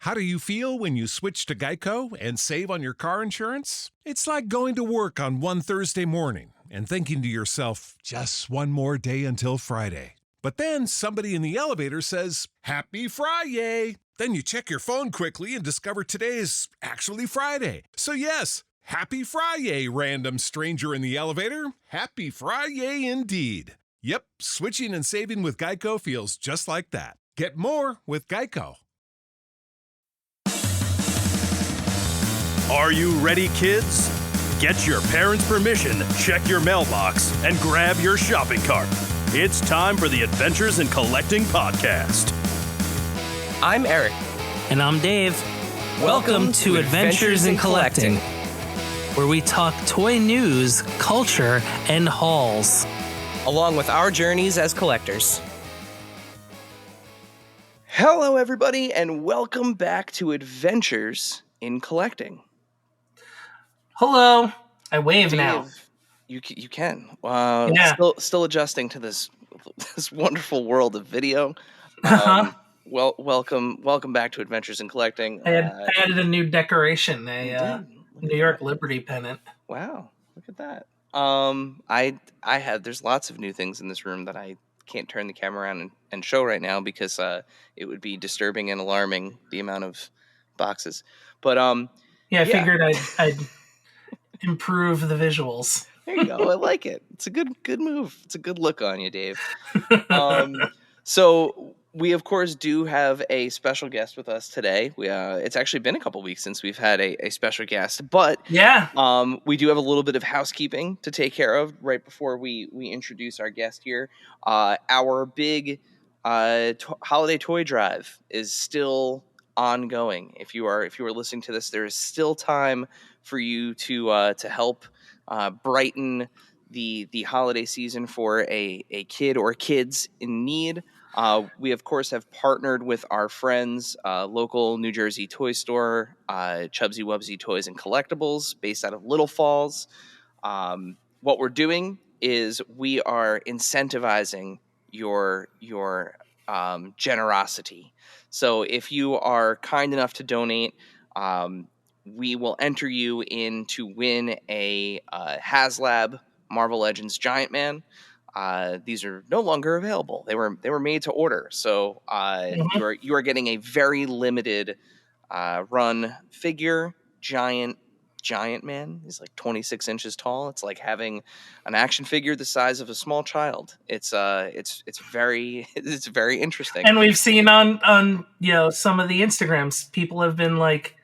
How do you feel when you switch to Geico and save on your car insurance? It's like going to work on one Thursday morning and thinking to yourself, just one more day until Friday. But then somebody in the elevator says, "Happy Friday!" Then you check your phone quickly and discover today is actually Friday. So yes, happy Friday, random stranger in the elevator. Happy Friday indeed. Yep, switching and saving with Geico feels just like that. Get more with Geico. Are you ready, kids? Get your parents' permission, check your mailbox, and grab your shopping cart. It's time for the Adventures in Collecting podcast. I'm Eric. And I'm Dave. Welcome to Adventures in Collecting, where we talk toy news, culture, and hauls, along with our journeys as collectors. Hello, everybody, and welcome back to Adventures in Collecting. Hello. I wave Dave, now. You can. Yeah. Still adjusting to this wonderful world of video. Well, welcome back to Adventures in Collecting. I added a new decoration, a New York Liberty pennant. Wow, look at that. There's lots of new things in this room that I can't turn the camera around and show right now because it would be disturbing and alarming, the amount of boxes. But I figured I'd improve the visuals. There you go. I like it. It's a good move. It's a good look on you, Dave. So we, of course, do have a special guest with us today. It's actually been a couple weeks since we've had a special guest, but we do have a little bit of housekeeping to take care of right before we introduce our guest here. Our big holiday toy drive is still ongoing. If you are listening to this, there is still time for you to help brighten the holiday season for a kid or kids in need. We, of course, have partnered with our friends, local New Jersey toy store, Chubsy Wubsy Toys and Collectibles, based out of Little Falls. What we're doing is we are incentivizing your generosity. So if you are kind enough to donate, we will enter you in to win a HasLab Marvel Legends Giant Man. These are no longer available. They were made to order. So you are getting a very limited run figure. Giant Man is like 26 inches tall. It's like having an action figure the size of a small child. It's very interesting. And we've seen on some of the Instagrams, people have been like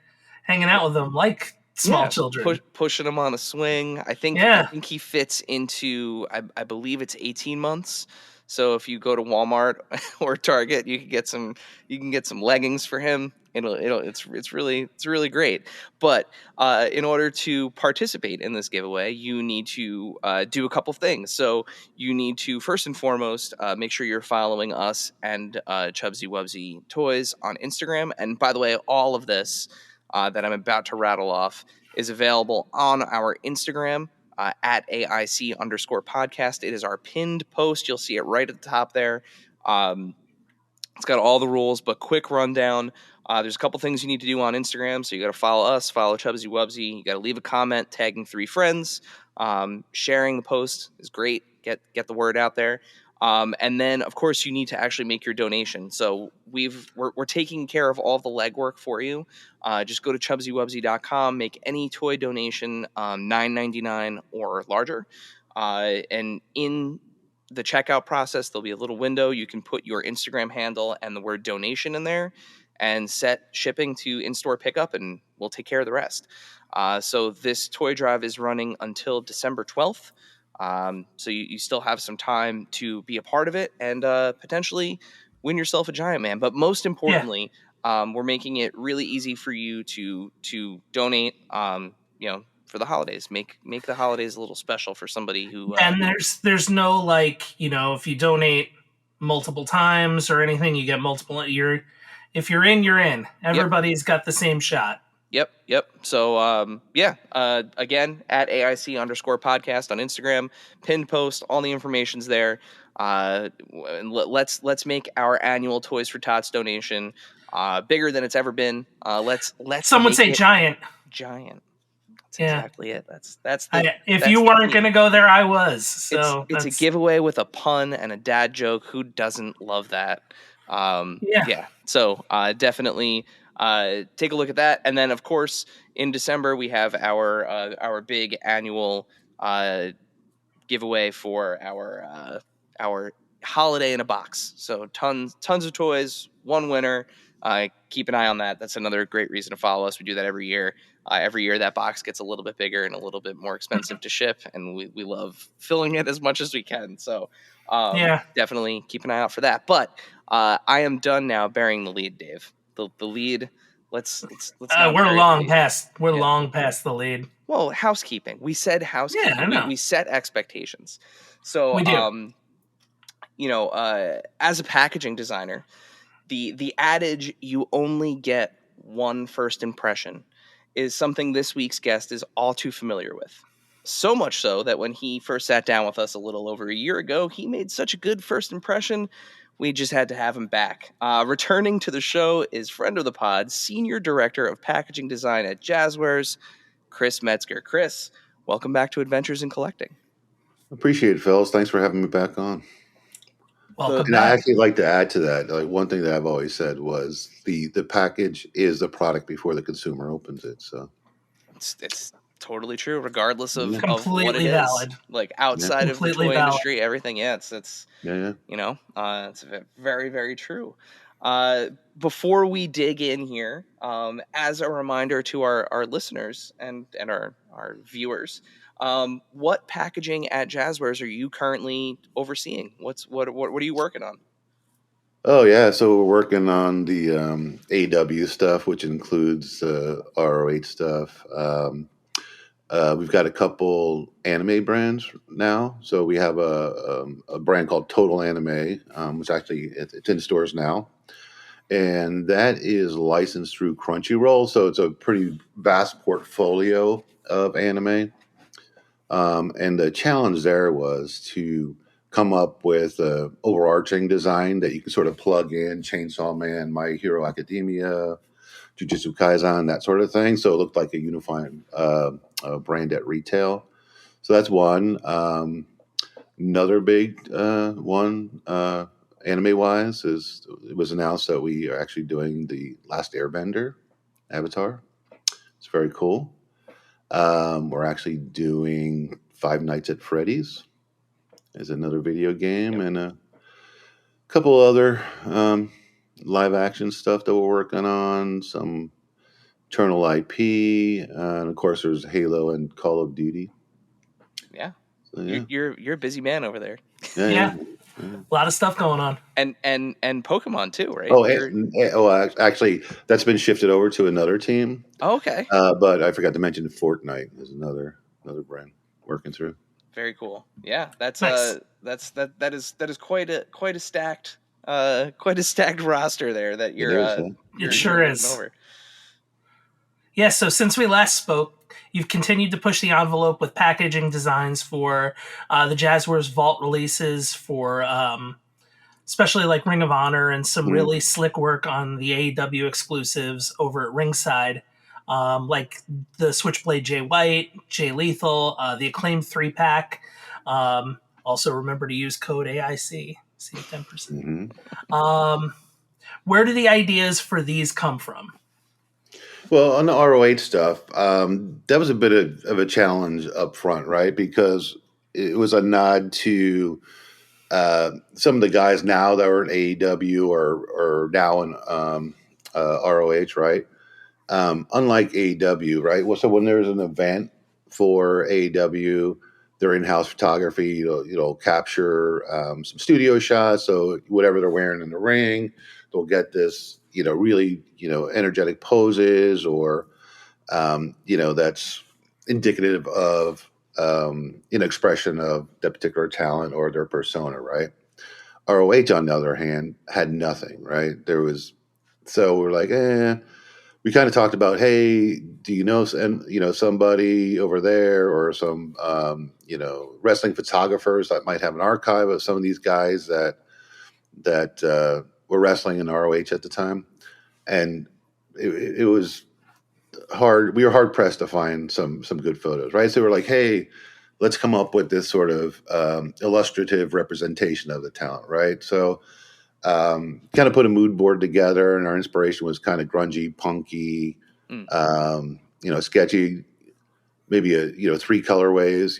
hanging out with them like small children, pushing them on a swing. I think he fits into I believe it's 18 months. So if you go to Walmart or Target, you can get some leggings for him. It's really great. But in order to participate in this giveaway, you need to do a couple things. So you need to first and foremost make sure you're following us and Chubsy Wubsy Toys on Instagram. And by the way, all of this that I'm about to rattle off is available on our Instagram at AIC_podcast. It is our pinned post. You'll see it right at the top there. It's got all the rules, but quick rundown. There's a couple things you need to do on Instagram. So you got to follow us, follow Chubsy Wubsy. You got to leave a comment tagging 3 friends. Sharing the post is great. Get the word out there. And then, of course, you need to actually make your donation. So we're taking care of all of the legwork for you. Just go to ChubsyWubsy.com, make any toy donation, $9.99 or larger. And in the checkout process, there'll be a little window. You can put your Instagram handle and the word donation in there and set shipping to in-store pickup, and we'll take care of the rest. So this toy drive is running until December 12th. So you still have some time to be a part of it and potentially win yourself a Giant Man. But most importantly, we're making it really easy for you to donate. For the holidays, make the holidays a little special for somebody who. And there's no if you donate multiple times or anything, you get multiple. If you're in, you're in. Everybody's got the same shot. Yep. So, again, at AIC_podcast on Instagram, pinned post, all the information's there. And let's make our annual Toys for Tots donation bigger than it's ever been. Let's Some would say giant. Giant. That's exactly it. If you weren't going to go there, I was. So it's a giveaway with a pun and a dad joke. Who doesn't love that? Yeah. So definitely take a look at that. And then, of course, in December we have our big annual giveaway for our holiday in a box. So tons of toys, one winner. Keep an eye on that. That's another great reason to follow us. We do that every year. Every year that box gets a little bit bigger and a little bit more expensive to ship, and we love filling it as much as we can. So definitely keep an eye out for that. But I am done now bearing the lead, Dave. The lead. Let's we're long past the lead. Well, housekeeping. We said housekeeping. Yeah, I know. We set expectations. So we do. As a packaging designer, the adage "you only get one first impression" is something this week's guest is all too familiar with. So much so that when he first sat down with us a little over a year ago, he made such a good first impression, we just had to have him back. Returning to the show is friend of the pod, Senior Director of Packaging Design at Jazwares, Chris Metzger. Chris, welcome back to Adventures in Collecting. Appreciate it, fellas. Thanks for having me back on. Welcome and back. I actually like to add to that. Like, one thing that I've always said was the package is the product before the consumer opens it. So it's totally true, regardless of completely what it valid. is. Like outside of the toy industry, everything. It's it's very, very true. Before we dig in here, as a reminder to our listeners and our viewers, what packaging at Jazwares are you currently overseeing? What are you working on? Oh yeah, so we're working on the AW stuff, which includes ROH stuff. We've got a couple anime brands now. So we have a brand called Total Anime, which actually it's in stores now. And that is licensed through Crunchyroll. So it's a pretty vast portfolio of anime. And the challenge there was to come up with an overarching design that you can sort of plug in Chainsaw Man, My Hero Academia, Jujutsu Kaisen, that sort of thing. So it looked like a unified brand at retail. So that's one. Another big one, anime-wise, it was announced that we are actually doing the Last Airbender Avatar. It's very cool. We're actually doing Five Nights at Freddy's as another video game, and a couple other live action stuff that we're working on, some Eternal IP, and of course there's Halo and Call of Duty. Yeah. So, you're a busy man over there. Yeah. A lot of stuff going on. And Pokemon too, right? Actually, that's been shifted over to another team. Oh, okay. But I forgot to mention Fortnite is another brand working through. Very cool. Yeah, that's nice. That is quite a stacked roster there that you're. It sure is. Over. Yeah. So since we last spoke, you've continued to push the envelope with packaging designs for the Jazwares Vault releases, for especially like Ring of Honor, and some really slick work on the AEW exclusives over at Ringside. Like the Switchblade Jay White, Jay Lethal, the Acclaimed 3-pack. Also remember to use code AIC, save 10%. Where do the ideas for these come from? Well, on the ROH stuff, that was a bit of a challenge up front, right? Because it was a nod to some of the guys now that are in AEW or now in ROH, right? Unlike AEW, right? Well, so when there's an event for AEW, their in-house photography, it'll capture some studio shots. So whatever they're wearing in the ring, they'll get this, really, energetic poses, or, that's indicative of, expression of that particular talent or their persona, right? ROH, on the other hand, had nothing, right? So we're like, we kind of talked about, hey, do you know somebody over there, or some wrestling photographers that might have an archive of some of these guys that were wrestling in ROH at the time? and it was hard. We were hard pressed to find some good photos, right? So we're like, hey, let's come up with this sort of illustrative representation of the talent, right? So kind of put a mood board together, and our inspiration was kind of grungy, punky, sketchy. Maybe 3 colorways,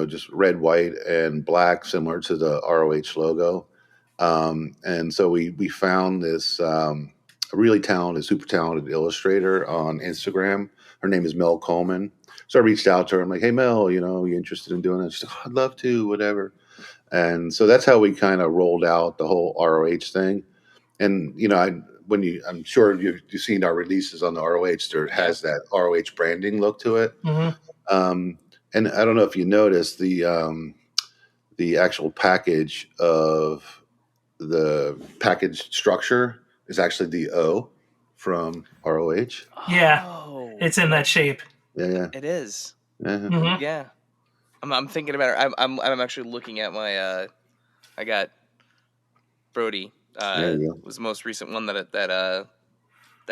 just red, white, and black, similar to the ROH logo. And so we found this really talented, super talented illustrator on Instagram. Her name is Mel Coleman. So I reached out to her. I'm like, hey, Mel, you interested in doing it? She's like, I'd love to, whatever. And so that's how we kind of rolled out the whole ROH thing. And, I'm sure you've seen our releases on the ROH. There has that ROH branding look to it. And I don't know if you noticed the actual package of the package structure is actually the O from ROH. Yeah, it's in that shape. Yeah, it is. Mm-hmm. Yeah, I'm thinking about it. I'm actually looking at my. I got Brody. Was the most recent one that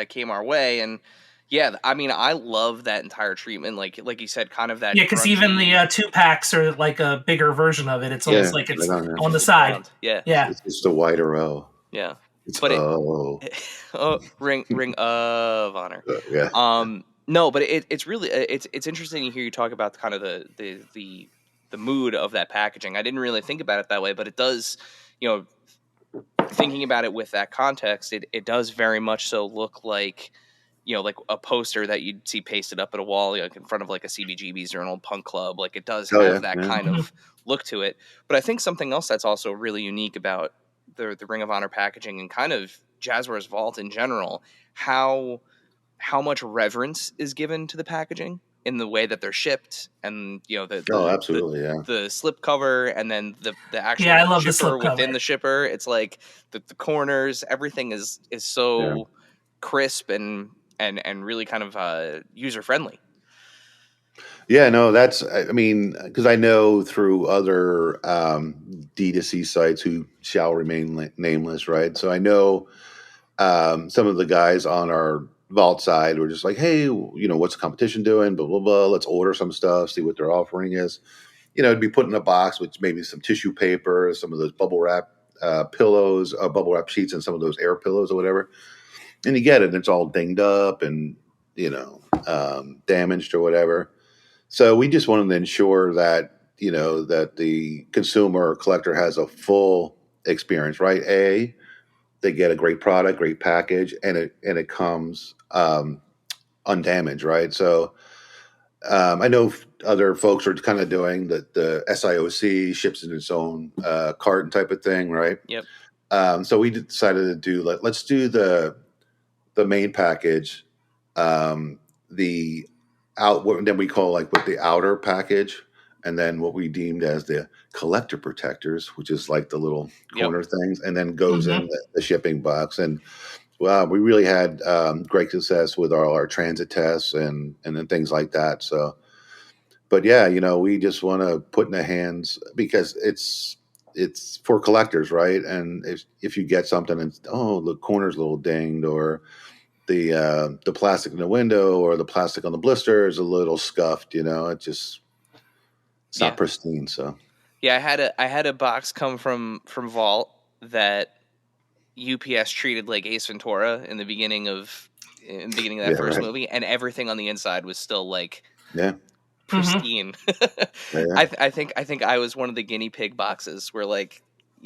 came our way, and yeah, I mean, I love that entire treatment. Like you said, kind of that. Yeah, because even the 2-packs are like a bigger version of it. It's almost like it's on the side. Round. Yeah, it's just a wider O. Yeah, it's ring of honor. Yeah. No, but it's really it's interesting to hear you talk about kind of the mood of that packaging. I didn't really think about it that way, but it does, thinking about it with that context, it does very much so look like, like a poster that you'd see pasted up at a wall, like in front of like a CBGB's or an old punk club. Like it does have that kind of look to it. But I think something else that's also really unique about the Ring of Honor packaging and kind of Jazwares Vault in general, how much reverence is given to the packaging in the way that they're shipped, and absolutely, the slip cover, and then the actual I love shipper the within the shipper. It's like the corners, everything is so crisp and really kind of user friendly. Yeah, no, because I know through other D2C sites who shall remain nameless, right? So I know some of the guys on our Vault side were just like, hey, what's the competition doing? Blah, blah, blah. Let's order some stuff, see what their offering is. It'd be put in a box with maybe some tissue paper, some of those bubble wrap pillows, bubble wrap sheets, and some of those air pillows or whatever. And you get it, and it's all dinged up and, damaged or whatever. So we just wanted to ensure that, that the consumer or collector has a full experience, right? They get a great product, great package, and it comes undamaged, right? So I know other folks are kind of doing the SIOC ships in its own carton type of thing, right? Yep. So we decided to do let's do the main package, then we call the outer package, and then what we deemed as the collector protectors, which is like the little corner things, and then goes in the shipping box. And we really had great success with all our transit tests and then things like that. So, but yeah, we just want to put in the hands, because it's for collectors, right? And if you get something and the corner's a little dinged, or the plastic in the window or the plastic on the blister is a little scuffed, it's not pristine. So I had a box come from Vault that UPS treated like Ace Ventura in the beginning of that first movie, and everything on the inside was still pristine. I think I was one of the guinea pig boxes where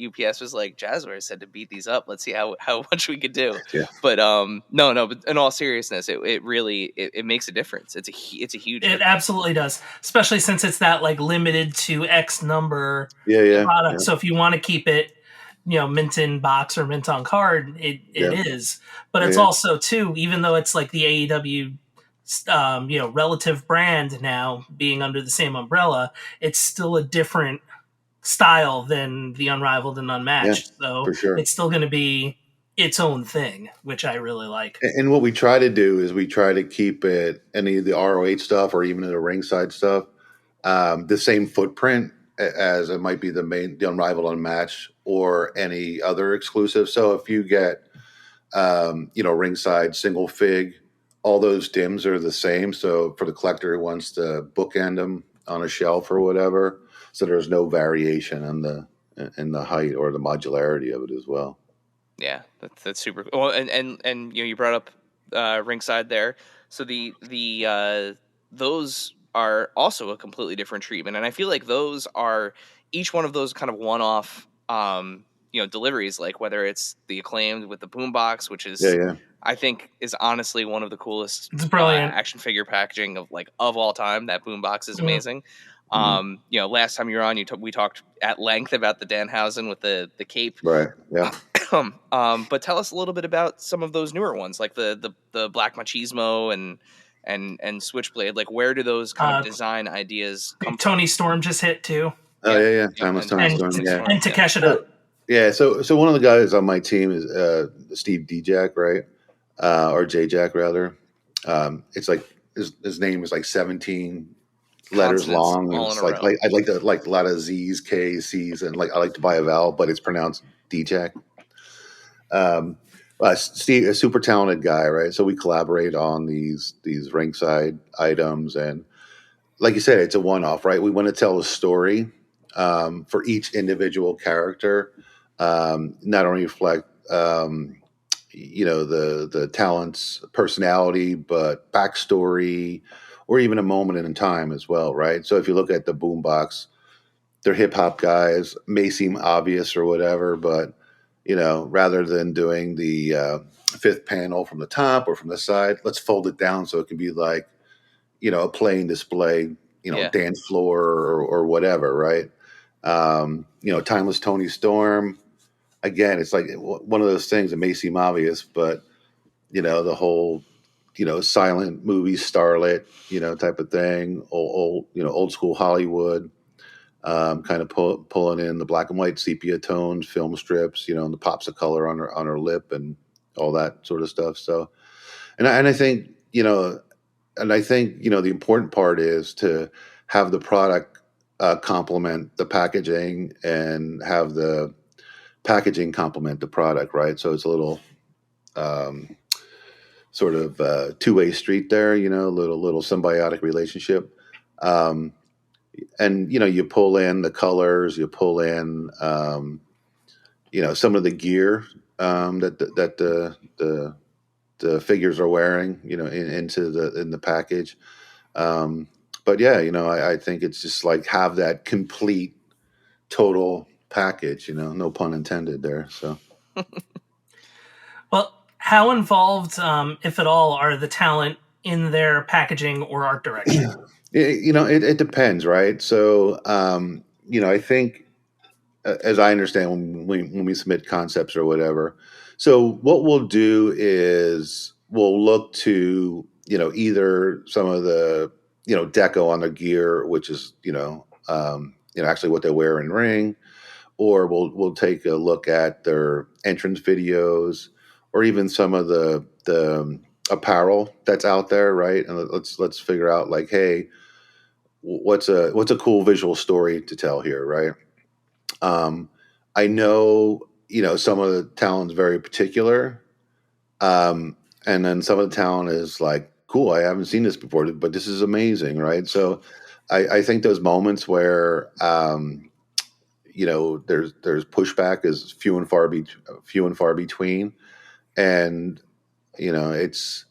UPS was like, Jazwares said to beat these up. Let's see how much we could do. Yeah. But no. But in all seriousness, it really makes a difference. It's a huge. It absolutely does, especially since it's that limited to X number product. Yeah. So if you want to keep it, mint in box or mint on card, it is. But it's also too, even though it's like the AEW, relative brand now being under the same umbrella, it's still a different style than the Unrivaled and Unmatched. So for sure, it's still going to be its own thing, which I really like. And what we try to do is we try to keep it, any of the ROH stuff or even the ringside stuff, the same footprint as it might be the Unrivaled, Unmatched, or any other exclusive. So if you get ringside, single fig. All those dims are the same. So for the collector who wants to bookend them on a shelf or whatever, so there's no variation in the height or the modularity of it as well. Yeah, that's super cool. Well, and you brought up ringside there. So the those are also a completely different treatment, and I feel like those are each one of those kind of one-off deliveries, like whether it's the Acclaimed with the boombox, which is I think is honestly one of the coolest action figure packaging of all time. That boombox is amazing. Last time you were on, we talked at length about the Danhausen with the cape. Right. Yeah. But tell us a little bit about some of those newer ones, like the Black Machismo and Switchblade. Like, where do those kind of design ideas come from? Tony Storm just hit too. Oh yeah. Tony Storm. And Takeshita. Yeah. So one of the guys on my team is Steve D-Jack, right? Or J-Jack rather. It's like his name is like 17 letters long. And it's I'd like to like a lot of Z's, K's, C's, and I like to buy a vowel, but it's pronounced D-Jack. Steve, a super talented guy, right? So we collaborate on these ringside items, and like you said, it's a one-off, right? We want to tell a story for each individual character, not only reflect the talent's personality, but backstory, or even a moment in time as well, right? So if you look at the boombox, they're hip hop guys, may seem obvious or whatever, but rather than doing the fifth panel from the top or from the side, let's fold it down so it can be like, a playing display, dance floor or whatever, right? Timeless Tony Storm. Again, it's like one of those things that may seem obvious, but the whole silent movie starlet type of thing, old school Hollywood. Kind of pulling in the black and white sepia toned film strips, and the pops of color on her lip and all that sort of stuff. So, and I think the important part is to have the product complement the packaging and have the packaging complement the product, right? So it's a little sort of two-way street there, little symbiotic relationship. And you pull in the colors, you pull in some of the gear that the figures are wearing, in the package. But yeah, I think it's just like have that complete total package, no pun intended there. So well, how involved, if at all, are the talent in their packaging or art direction? It depends, right? So, I think, as I understand, when we submit concepts or whatever, so what we'll do is we'll look to, either some of the, deco on the gear, which is, actually what they wear in ring, or we'll take a look at their entrance videos, or even some of the apparel that's out there, right? And let's figure out like, hey, what's a cool visual story to tell here, right? I know, some of the talent's very particular, and then some of the talent is like, cool, I haven't seen this before, but this is amazing, right? So I think those moments where there's pushback is few and far between, and it's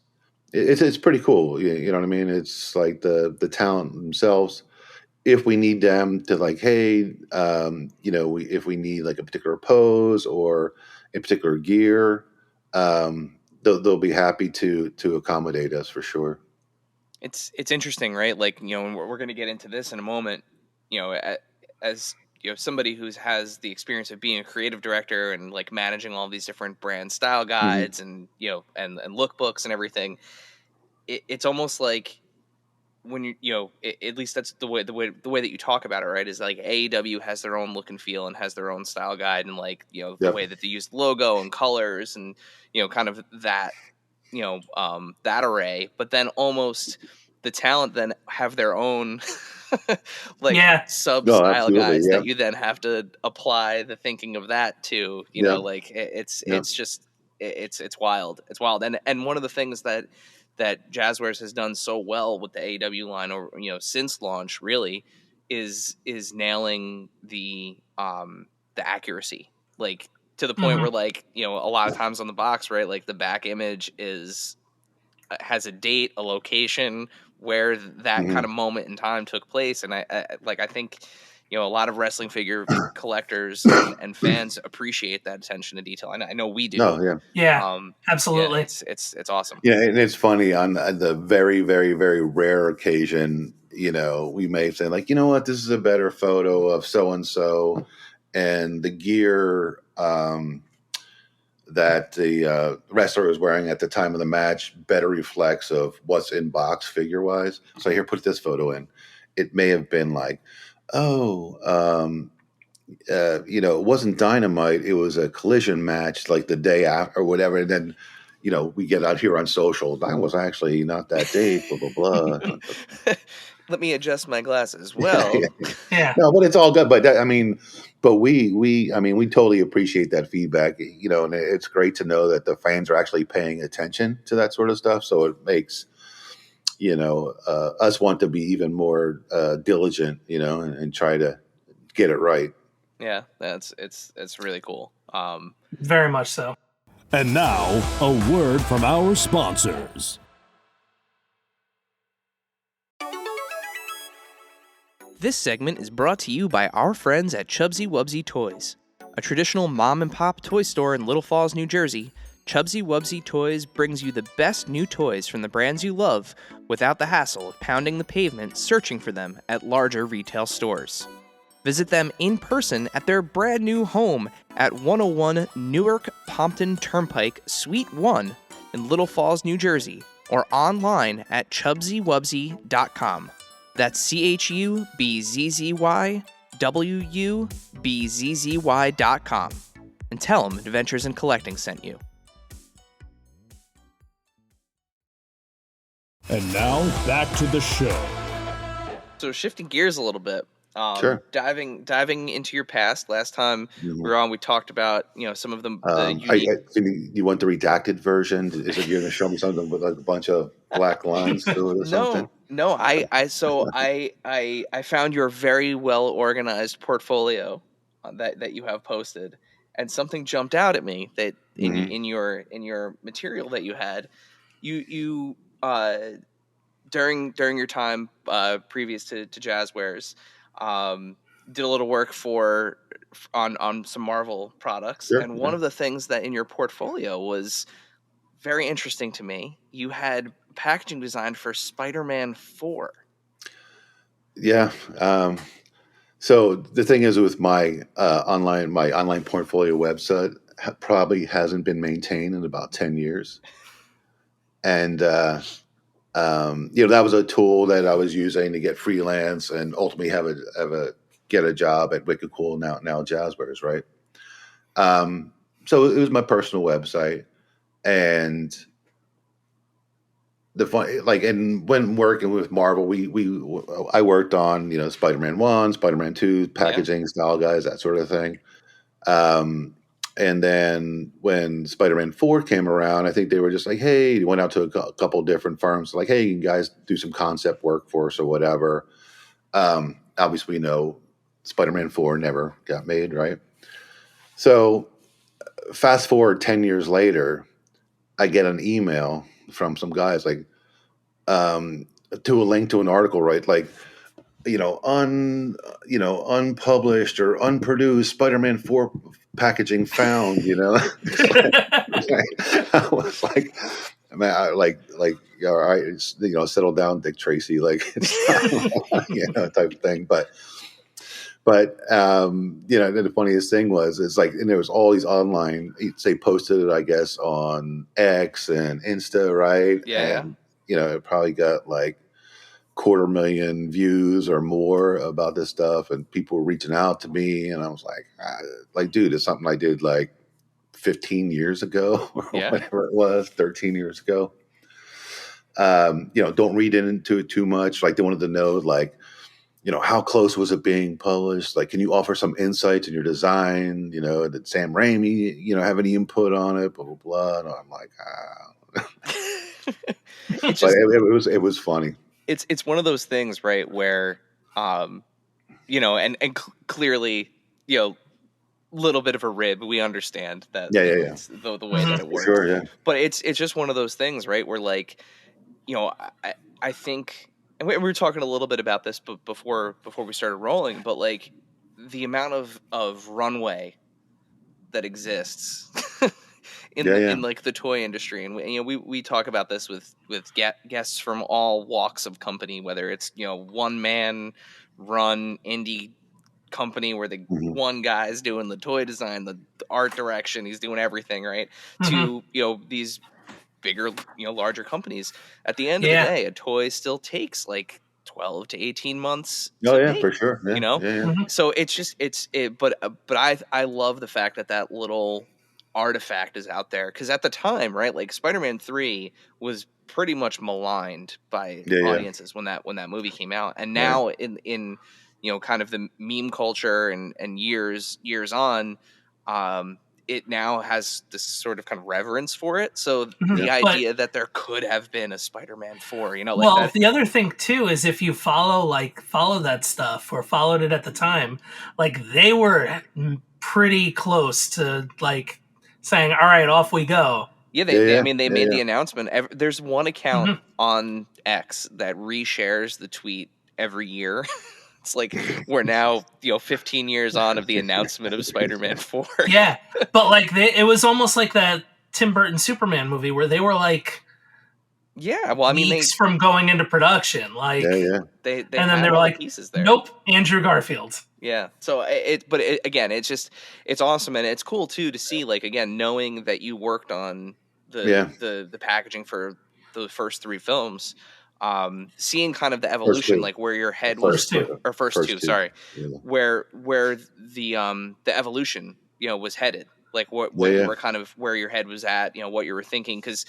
pretty cool. You know what I mean? It's like the talent themselves. If we need them to like, hey, if we need like a particular pose or a particular gear, they'll be happy to accommodate us for sure. It's interesting, right? Like, we're going to get into this in a moment. As somebody who has the experience of being a creative director and like managing all these different brand style guides and and lookbooks and everything, it's almost like when at least that's the way that you talk about it, right? Is like AEW has their own look and feel and has their own style guide and like the way that they use the logo and colors and kind of that that array, but then almost the talent then have their own sub style guides that you then have to apply the thinking of that to, like it's just it's wild. It's wild. And one of the things that Jazwares has done so well with the AEW line, or since launch, really, is nailing the accuracy, like to the point where, like, a lot of times on the box, right, like the back image has a date, a location where that kind of moment in time took place. And I think a lot of wrestling figure collectors and fans appreciate that attention to detail. I know we do. No, yeah, absolutely. It's awesome. Yeah, and it's funny, on the very, very, very rare occasion, we may say, like, you know what, this is a better photo of so and so, and the gear that the wrestler is wearing at the time of the match better reflects of what's in box figure wise. So here, put this photo in. It may have been like, it wasn't Dynamite. It was a Collision match like the day after or whatever. And then, we get out here on social. That was actually not that day, blah, blah, blah. Let me adjust my glasses. Well, yeah. No, but it's all good. But we totally appreciate that feedback, and it's great to know that the fans are actually paying attention to that sort of stuff. So it makes, us want to be even more diligent, and try to get it right. Yeah, it's really cool. Very much so. And now, a word from our sponsors. This segment is brought to you by our friends at Chubsy Wubsy Toys. A traditional mom-and-pop toy store in Little Falls, New Jersey, Chubsy Wubsy Toys brings you the best new toys from the brands you love without the hassle of pounding the pavement searching for them at larger retail stores. Visit them in person at their brand new home at 101 Newark Pompton Turnpike, Suite 1 in Little Falls, New Jersey, or online at chubsywubsy.com. That's CHUBZZYWUBZZY.com. And tell them Adventures in Collecting sent you. And now, back to the show. So shifting gears a little bit. Sure. Diving into your past. Last time we were on, we talked about some of the unique... you want the redacted version? Is it you're going to show me something with like a bunch of black lines through it or something? No. I found your very well organized portfolio that you have posted, and something jumped out at me that in your material that you had, you during your time previous to Jazwares. Did a little work on some Marvel products, Sure, and one of the things that in your portfolio was very interesting to me. You had packaging designed for Spider-Man 4. Yeah. So the thing is with my online portfolio website probably hasn't been maintained in about 10 years, and that was a tool that I was using to get freelance and ultimately get a job at Wicked Cool, now Jazwares, right? So it was my personal website, and and when working with Marvel, I worked on Spider-Man 1, Spider-Man 2, packaging, style guides, that sort of thing. And then when Spider-Man 4 came around, I think they were just like, hey, they went out to a couple different firms, like, hey, you guys do some concept work for us or whatever. Obviously, Spider-Man 4 never got made, right? So fast forward 10 years later, I get an email from some guys like to a link to an article, right? Like, unpublished or unproduced Spider-Man 4 packaging found, I was like, man, all right, settle down, Dick Tracy, like, it's type of thing. But the funniest thing was like, and there was all these online, they posted it, I guess, on X and Insta, right? Yeah. And, it probably got like 250,000 views or more about this stuff, and people were reaching out to me, and I was like, dude, it's something I did like 15 years ago or whatever it was, 13 years ago. Don't read into it too much. Like, they wanted to know, like, how close was it being published? Like, can you offer some insights in your design? Did Sam Raimi, have any input on it? Blah, blah, blah. And I'm like, it was funny. It's one of those things, right, where, and clearly, little bit of a rib. We understand that. It's the way that it works. Sure, yeah. But it's just one of those things, right, where like, I think, and we were talking a little bit about this before we started rolling, but like the amount of runway that exists in like the toy industry, and we talk about this with guests from all walks of company, whether it's one man run indie company where the one guy's doing the toy design, the art direction, he's doing everything, right? To these bigger, larger companies. At the end of the day, a toy still takes like 12 to 18 months to make, for sure. So it's just but I love the fact that little artifact is out there, because at the time, right, like Spider-Man 3 was pretty much maligned by audiences when that movie came out, and now in kind of the meme culture and years on, it now has this sort of kind of reverence for it. So the idea that there could have been a Spider-Man 4, like the other thing too is if you follow that stuff or followed it at the time, like they were pretty close to like saying, all right, off we go. Yeah, they made the announcement. There's one account on X that reshares the tweet every year. It's like we're now 15 years on of the announcement of Spider-Man 4. Yeah, but like it was almost like that Tim Burton Superman movie where they were like, weeks from going into production, like they and then they were like, pieces there. Nope, Andrew Garfield. Yeah, so again, it's awesome, and it's cool too to see, like, again, knowing that you worked on the packaging for the first 3 films. Seeing kind of the evolution, like where your head was, first two, sorry, where the evolution, was headed, like what you were kind of where your head was at, what you were thinking, because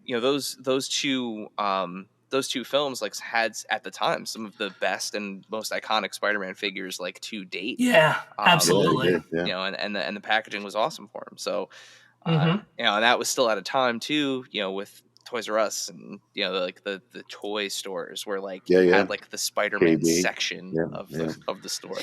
those two films like had at the time some of the best and most iconic Spider-Man figures like to date. Yeah, absolutely. And the packaging was awesome for him. So, and that was still at a time too, with Toys R Us and like the toy stores where like you had like the Spider-Man section of the store.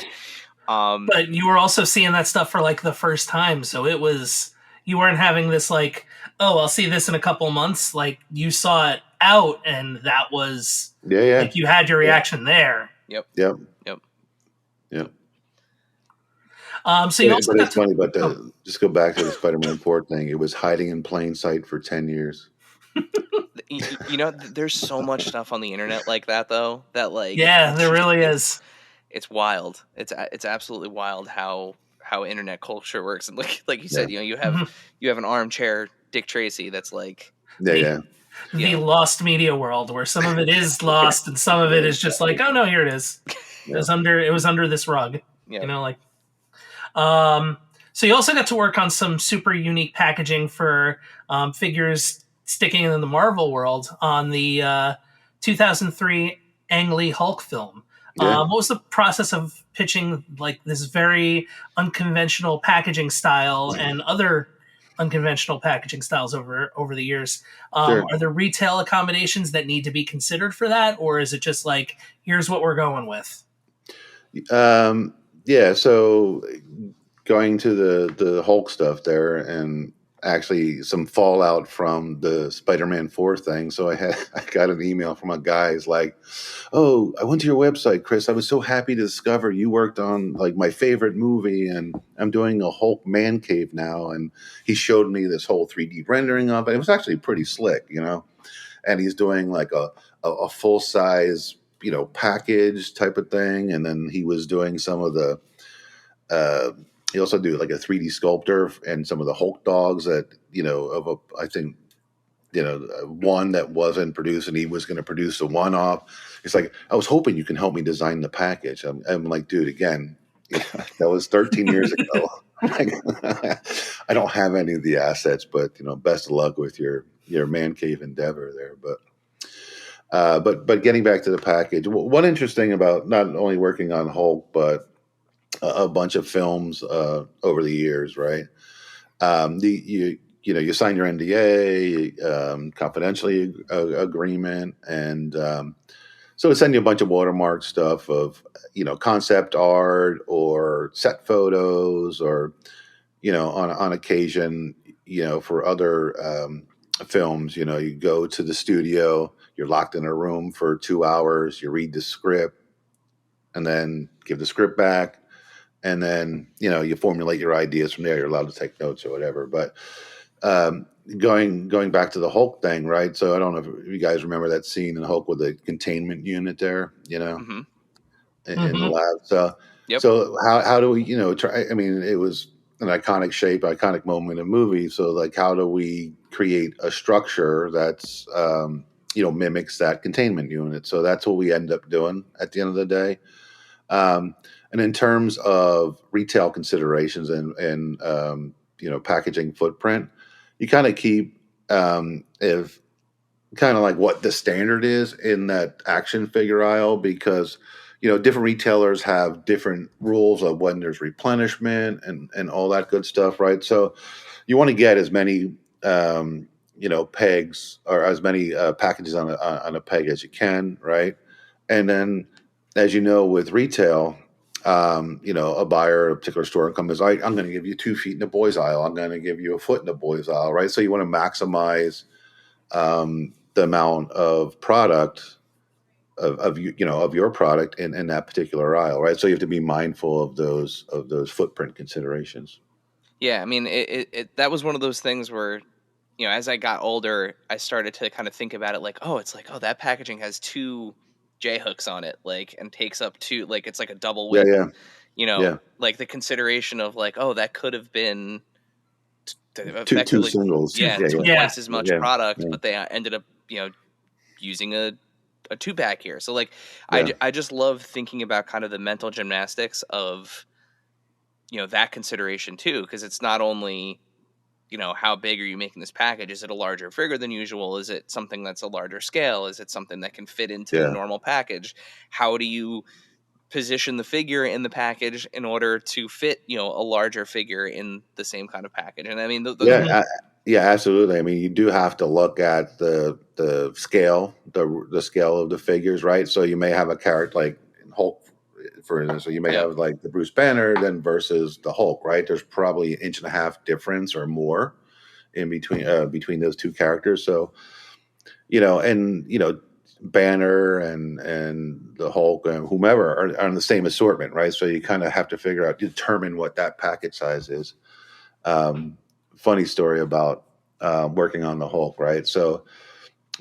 But you were also seeing that stuff for like the first time, so it was, you weren't having this like, oh, I'll see this in a couple months. Like you saw it out, and that was like you had your reaction there. Yep. So you also but it's funny, but just go back to the Spider-Man 4 thing. It was hiding in plain sight for 10 years. There's so much stuff on the internet like that, though, that like there really is. It's wild. It's absolutely wild how internet culture works, and like you said, you have an armchair Dick Tracy that's like the lost media world where some of it is lost and some of it is just like, oh no, here it is. It was under this rug. So you also got to work on some super unique packaging for figures sticking in the Marvel world on the 2003 Ang Lee Hulk film. What was the process of pitching like this very unconventional packaging style and other unconventional packaging styles over the years? Are there retail accommodations that need to be considered for that, or is it just like, here's what we're going with? So going to the Hulk stuff there, and actually some fallout from the Spider-Man 4 thing. So I got an email from a guy who's like, oh, I went to your website, Chris. I was so happy to discover you worked on like my favorite movie, and I'm doing a Hulk man cave now. And he showed me this whole 3D rendering of it. It was actually pretty slick, and he's doing like a full size, package type of thing. And then he was doing some of the, he also do like a 3D sculptor and some of the Hulk dogs that, I think, one that wasn't produced, and he was going to produce a one-off. It's like, I was hoping you can help me design the package. I'm like, dude, again, that was 13 years ago. I don't have any of the assets, but, best of luck with your man cave endeavor there. But getting back to the package, one interesting about not only working on Hulk, but a bunch of films over the years, right? You sign your NDA, confidentiality agreement, and so it send you a bunch of watermark stuff of concept art or set photos, or on occasion, for other films, you go to the studio, you're locked in a room for 2 hours, you read the script, and then give the script back, and then you formulate your ideas from there. You're allowed to take notes or whatever. But going back to the Hulk thing, right? So I don't know if you guys remember that scene in Hulk with the containment unit there, Mm-hmm. in the lab. So Yep. so how do we try? I mean, it was an iconic shape, iconic moment in the movie. So like, how do we create a structure that's mimics that containment unit? So that's what we end up doing at the end of the day. And in terms of retail considerations and packaging footprint, you kind of keep if kind of like what the standard is in that action figure aisle, because different retailers have different rules of when there's replenishment and all that good stuff, right? So you want to get as many pegs, or as many packages on a peg as you can, right? And then, as with retail, a buyer at a particular store comes, I'm going to give you 2 feet in the boys aisle, I'm going to give you a foot in the boys aisle, right? So you want to maximize the amount of product of your product in that particular aisle, right? So you have to be mindful of those footprint considerations. Yeah, I mean, that was one of those things where, as I got older, I started to kind of think about it like, oh, that packaging has 2 J hooks on it, like, and takes up 2, like, it's like a double width. Yeah. Like the consideration of like, oh, that could have been two singles. Twice as much product, yeah. But they ended up, using a 2-pack here. So like, I just love thinking about kind of the mental gymnastics of, that consideration too, because it's not only, how big are you making this package? Is it a larger figure than usual? Is it something that's a larger scale? Is it something that can fit into the normal package? How do you position the figure in the package in order to fit, a larger figure in the same kind of package? And I mean, absolutely. I mean, you do have to look at the scale, the scale of the figures, right? So you may have a character like Hulk, for instance. So you may have like the Bruce Banner then versus the Hulk, right? There's probably 1.5 inch difference or more in between those 2 characters. So Banner and the Hulk and whomever are on the same assortment, right? So you kind of have to determine what that package size is. Funny story about working on the Hulk, right? So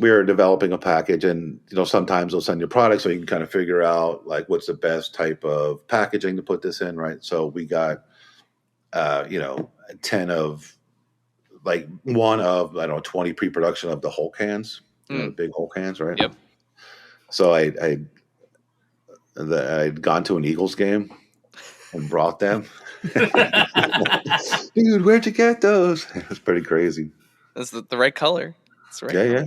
we were developing a package, and sometimes they'll send you products, so you can kind of figure out like what's the best type of packaging to put this in, right? So we got 10 of like one of 20 pre-production of the Hulk hands, the big Hulk hands, right? Yep. So I'd gone to an Eagles game and brought them. Dude, where'd you get those? It was pretty crazy. That's the right color. That's the right color. Yeah.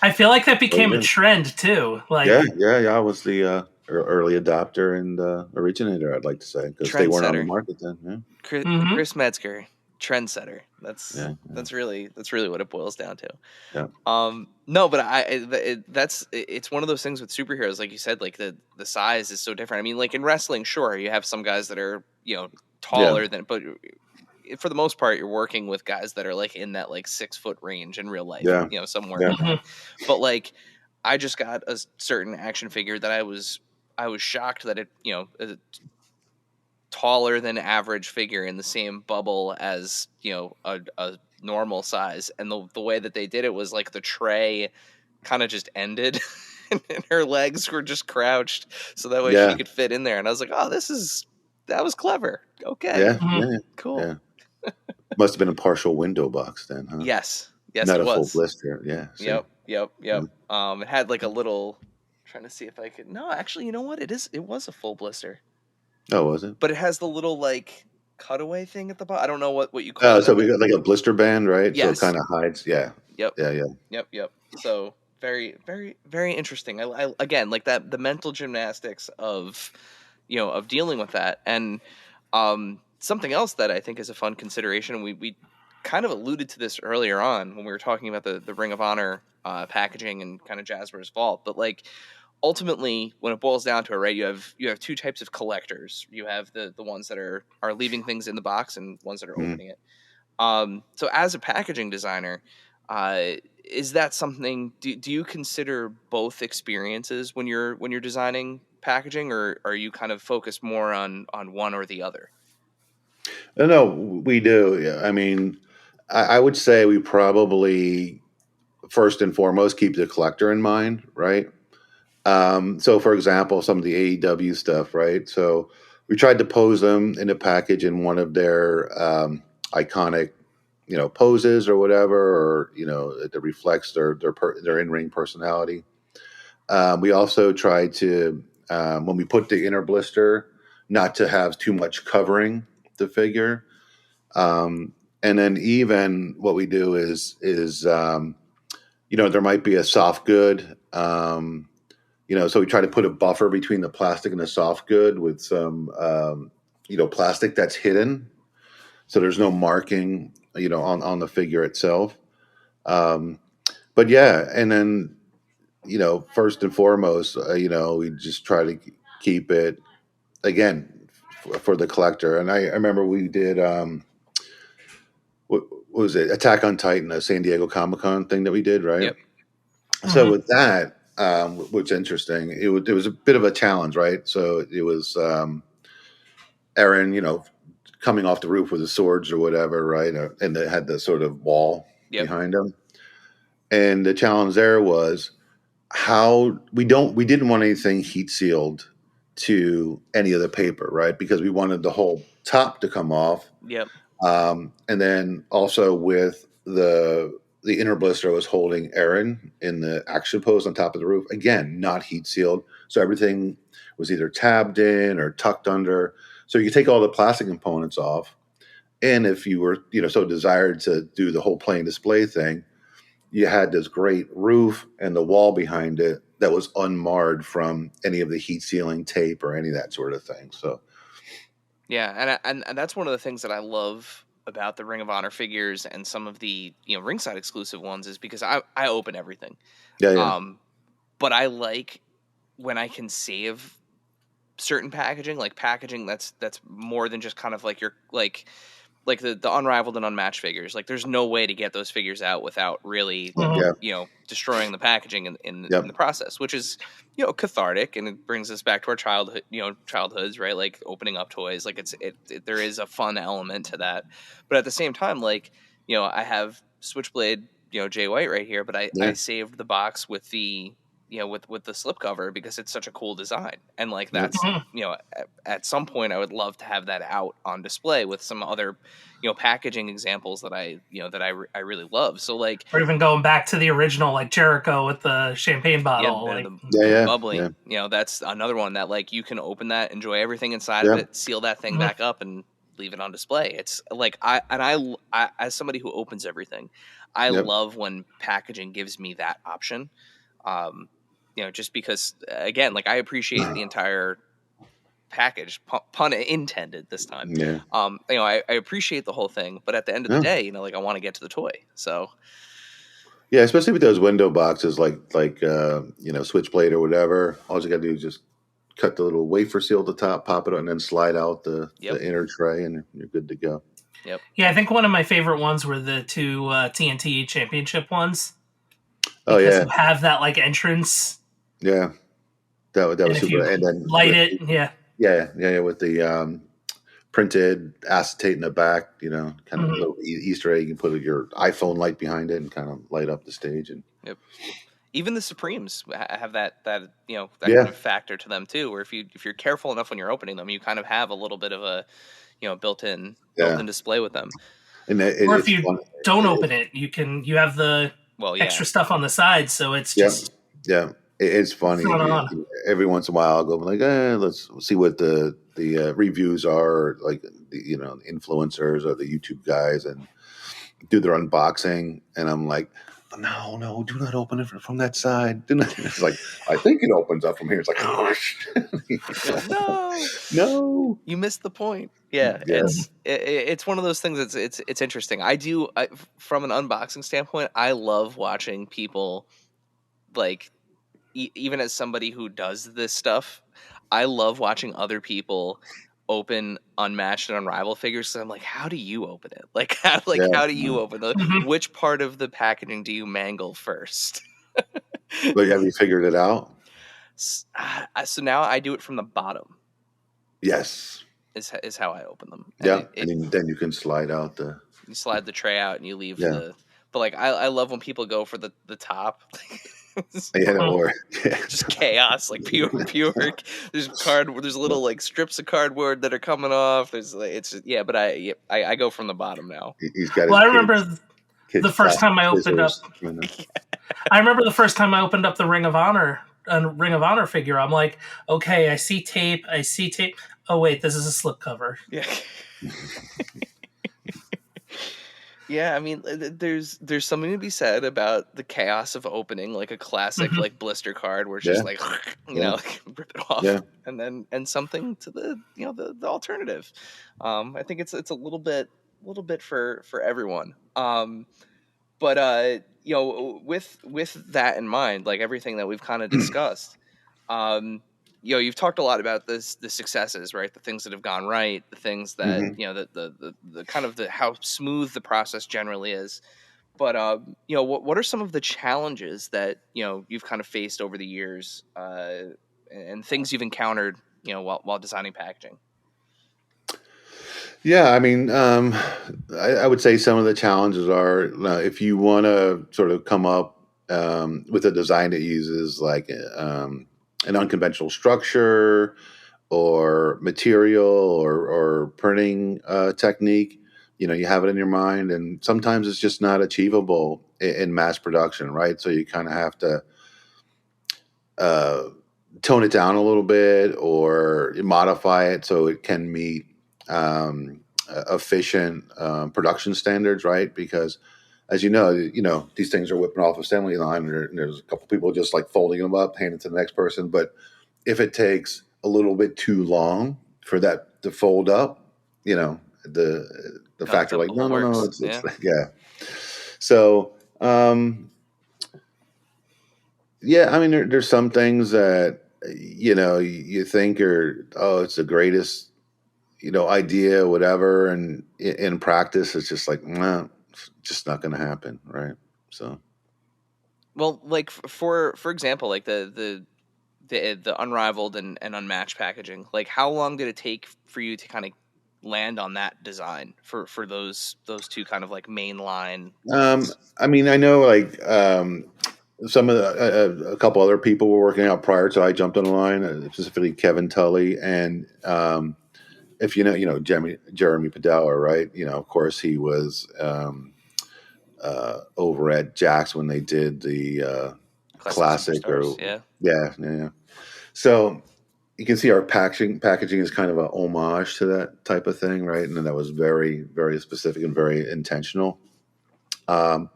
I feel like that became a trend too. Like, I was the early adopter and originator, I'd like to say, because they weren't on the market then. Yeah. Chris Metzger, trendsetter. That's really what it boils down to. Yeah. No, but it's one of those things with superheroes, like you said, like the size is so different. I mean, like in wrestling, sure, you have some guys that are taller than, but for the most part, you're working with guys that are like in that like 6 foot range in real life. Somewhere. Yeah. But like, I just got a certain action figure that I was shocked that it a taller than average figure in the same bubble as a normal size, and the way that they did it was like the tray kind of just ended and her legs were just crouched so that way she could fit in there, and I was like, oh, that was clever. Okay. Cool. Yeah. Must have been a partial window box then, huh? Yes, not it a was. Full blister. Yeah. Yep. It had like a little, trying to see if I could, no, actually, you know what, it was a full blister. Oh, was it? But it has the little like cutaway thing at the bottom. I don't know what you call it. So we got like a blister band, right? Yes. So it kind of hides. Yeah. Yep. Yeah. Yep. So Very, very, very interesting. I again, like that, the mental gymnastics of, of dealing with that. And something else that I think is a fun consideration. We kind of alluded to this earlier on when we were talking about the Ring of Honor packaging and kind of Jazwares Vault. But like ultimately, when it boils down to it, right, you have two types of collectors. You have the ones that are leaving things in the box and ones that are opening it. So as a packaging designer, is that something? Do you consider both experiences when you're designing packaging, or are you kind of focused more on one or the other? No, we do. Yeah. I mean, I would say we probably first and foremost keep the collector in mind, right? So, for example, some of the AEW stuff, right? So we tried to pose them in a package in one of their iconic, poses or whatever, or that reflects their in ring personality. We also tried to when we put the inner blister, not to have too much covering the figure. And then even what we do is there might be a soft good. So we try to put a buffer between the plastic and the soft good with some plastic that's hidden, so there's no marking on the figure itself. But yeah, and then first and foremost, we just try to keep it again for the collector. And I remember we did what was it, Attack on Titan, a San Diego Comic-Con thing that we did, right? Yep. So with that, what's interesting, it was a bit of a challenge, right? So it was Aaron, coming off the roof with his swords or whatever, right? And they had the sort of wall behind him. And the challenge there was how we didn't want anything heat sealed to any of the paper, right? Because we wanted the whole top to come off. Yep. And then also with the inner blister was holding Aaron in the action pose on top of the roof. Again, not heat sealed. So everything was either tabbed in or tucked under. So you take all the plastic components off. And if you were, so desired to do the whole plain display thing, you had this great roof and the wall behind it that was unmarred from any of the heat sealing tape or any of that sort of thing. So, yeah, and that's one of the things that I love about the Ring of Honor figures and some of the ringside exclusive ones is because I open everything. Yeah. But I like when I can save certain packaging, like packaging that's more than just kind of like your like the unrivaled and unmatched figures. Like there's no way to get those figures out without really destroying the packaging in the process, which is cathartic, and it brings us back to our childhoods, right? Like opening up toys, like there is a fun element to that. But at the same time, like I have Switchblade Jay White right here, but I saved the box with the with the slipcover because it's such a cool design. And like that's at some point I would love to have that out on display with some other packaging examples that I I really love. So like, or even going back to the original, like Jericho with the champagne bottle, bubbly. That's another one that like you can open that, enjoy everything inside of it, seal that thing back up, and leave it on display. It's like I as somebody who opens everything, I love when packaging gives me that option. Just because again, like I appreciate the entire package, pun intended this time. I appreciate the whole thing, but at the end of the day, like I want to get to the toy. So yeah, especially with those window boxes, like Switchblade or whatever. All you got to do is just cut the little wafer seal at the top, pop it on, and then slide out the inner tray, and you're good to go. Yep. Yeah, I think one of my favorite ones were the two TNT Championship ones. Oh yeah, you have that like entrance. Yeah, that was super. And then light it, with the printed acetate in the back, kind of a little Easter egg. You can put your iPhone light behind it and kind of light up the stage. And even the Supremes have that kind of factor to them too. Where if you're careful enough when you're opening them, you kind of have a little bit of a built-in display with them. And or if you don't open it, you have the extra stuff on the side, so it's just. Yeah, it's funny. Every once in a while, I'll go like, let's see what the reviews are, like the influencers or the YouTube guys, and do their unboxing. And I'm like, no, do not open it from that side. It's like, I think it opens up from here. It's like, no, you missed the point. Yeah, it's one of those things. It's interesting. From an unboxing standpoint, I love watching people, like, even as somebody who does this stuff, I love watching other people open unmatched and unrivaled figures. So I'm like, how do you open it? Like, how do you open which part of the packaging do you mangle first? But have you figured it out? So now I do it from the bottom. Yes. Is how I open them. And and then you can slide out you slide the tray out and you leave but like, I love when people go for the top. Or just chaos, like pure. There's little like strips of cardboard that are coming off. There's like, but I go from the bottom now. He's got. Well, I remember the first time I opened up. I remember the first time I opened up the Ring of Honor figure. I'm like, okay, I see tape. Oh wait, this is a slipcover. Yeah. Yeah, I mean, there's something to be said about the chaos of opening like a classic like blister card, where it's just like, like, rip it off, and something to the the alternative. I think it's a little bit for everyone. But with that in mind, like everything that we've kind of discussed, you've talked a lot about the successes, right? The things that have gone right, the things that the kind of how smooth the process generally is. But what are some of the challenges that you've kind of faced over the years, and things you've encountered while designing packaging? Yeah, I mean, I would say some of the challenges are, if you want to sort of come up with a design that uses like an unconventional structure or material or printing technique, you have it in your mind, and sometimes it's just not achievable in mass production, right? So you kind of have to tone it down a little bit or modify it so it can meet efficient production standards, right? Because as you know, these things are whipping off assembly line, and there's a couple people just like folding them up, handing it to the next person. But if it takes a little bit too long for that to fold up, the factory like, no, it's yeah. So I mean, there's some things that you think it's the greatest idea, whatever, and in practice it's just like, nah, it's just not going to happen, right? So, well, like for example, like the unrivaled and unmatched packaging, like how long did it take for you to kind of land on that design for those two kind of like main line? I mean, I know like some of a couple other people were working out prior to I jumped on the line, specifically Kevin Tully, and if Jeremy Padella, right? Of course he was over at Jack's when they did the classic or yeah. So you can see our packaging is kind of a homage to that type of thing, right? And that was very, very specific and very intentional. But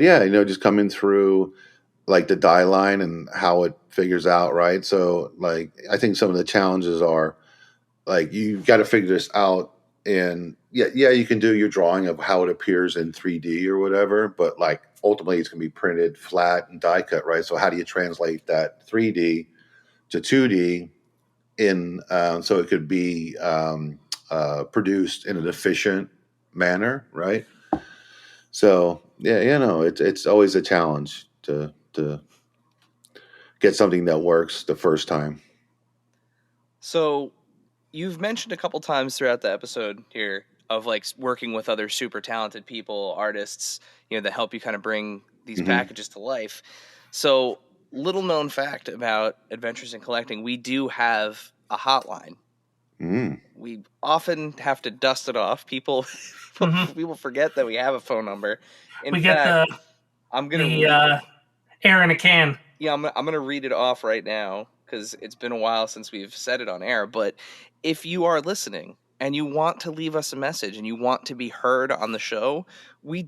yeah, just coming through like the die line and how it figures out, right? So like, I think some of the challenges are like, you've got to figure this out, and you can do your drawing of how it appears in 3D or whatever, but like ultimately it's going to be printed flat and die cut, right? So how do you translate that 3D to 2D so it could be produced in an efficient manner, right? So it's always a challenge to get something that works the first time. So you've mentioned a couple times throughout the episode here of like working with other super talented people, artists, that help you kind of bring these packages to life. So, little known fact about Adventures in Collecting, we do have a hotline. We often have to dust it off. People forget that we have a phone number. We get I'm gonna air in a can. Yeah, I'm gonna read it off right now because it's been a while since we've said it on air. But if you are listening and you want to leave us a message and you want to be heard on the show, we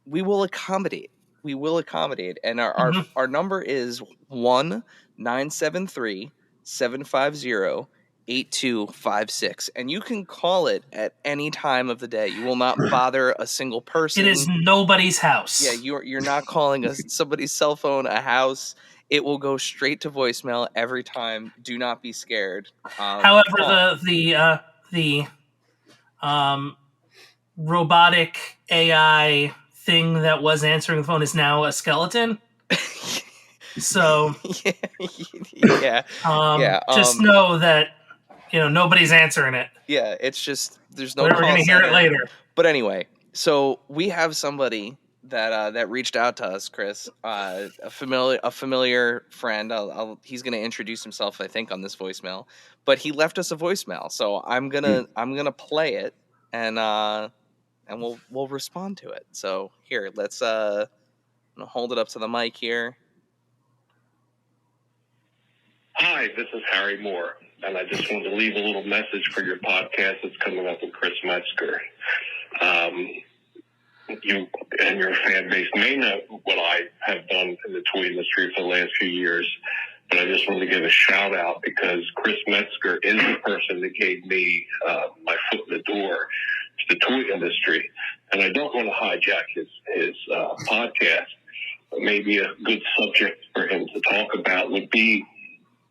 will accommodate. will accommodate. And our number is 1-973-750-8256, and you can call it at any time of the day. You will not bother a single person. It is nobody's house. Yeah, you're not calling somebody's cell phone a house. It will go straight to voicemail every time. Do not be scared. However, the robotic AI thing that was answering the phone is now a skeleton. So yeah. Just know that nobody's answering it. Yeah, it's just there's no. We're going to hear it later. But anyway, so we have somebody that reached out to us, Chris, a familiar friend. He's going to introduce himself, I think, on this voicemail. But he left us a voicemail, so I'm gonna play it, and we'll respond to it. So here, let's I'm gonna hold it up to the mic here. Hi, this is Harry Moore, and I just wanted to leave a little message for your podcast that's coming up with Chris Metzger. You and your fan base may know what I have done in the toy industry for the last few years, but I just wanted to give a shout out because Chris Metzger is the person that gave me my foot in the door to the toy industry. And I don't want to hijack his podcast, but maybe a good subject for him to talk about would be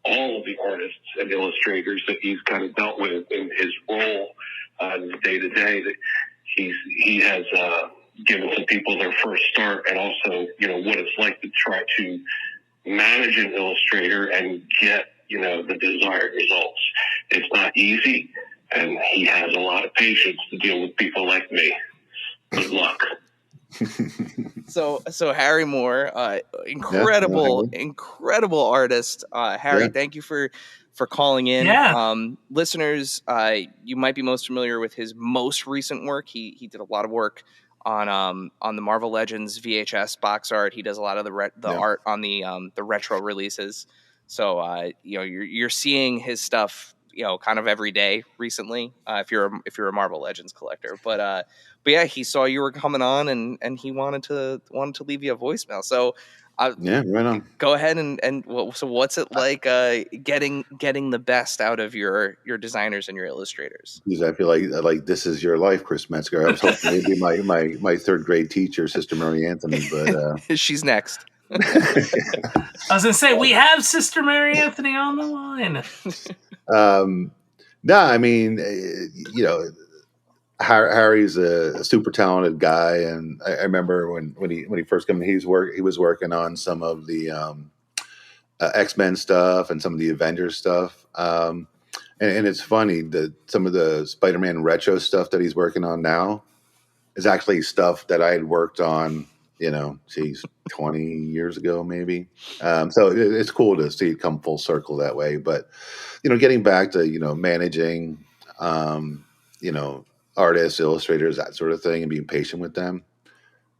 all of the artists and illustrators that he's kind of dealt with in his role in the day-to-day, that he has given some people their first start, and also, what it's like to try to manage an illustrator and get, the desired results. It's not easy, and he has a lot of patience to deal with people like me. Good luck. So Harry Moore, incredible artist. Harry, thank you for calling in. Yeah. Listeners, you might be most familiar with his most recent work. He did a lot of work on the Marvel Legends VHS box art. He does a lot of the art on the retro releases. So you're seeing his stuff kind of every day recently, if you're a Marvel Legends collector. But yeah, he saw you were coming on, and he wanted to leave you a voicemail. So right on. Go ahead so what's it like getting the best out of your designers and your illustrators? Because I feel like this is your life, Chris Metzger. I was hoping maybe my third grade teacher, Sister Mary Anthony, but she's next. I was gonna say we have Sister Mary Anthony on the line. No, I mean, Harry's a super talented guy, and I remember when he first came in, he was working on some of the X-Men stuff and some of the Avengers stuff. And it's funny that some of the Spider-Man retro stuff that he's working on now is actually stuff that I had worked on, 20 years ago, maybe. So it's cool to see it come full circle that way. But, getting back to, managing, artists, illustrators, that sort of thing, and being patient with them.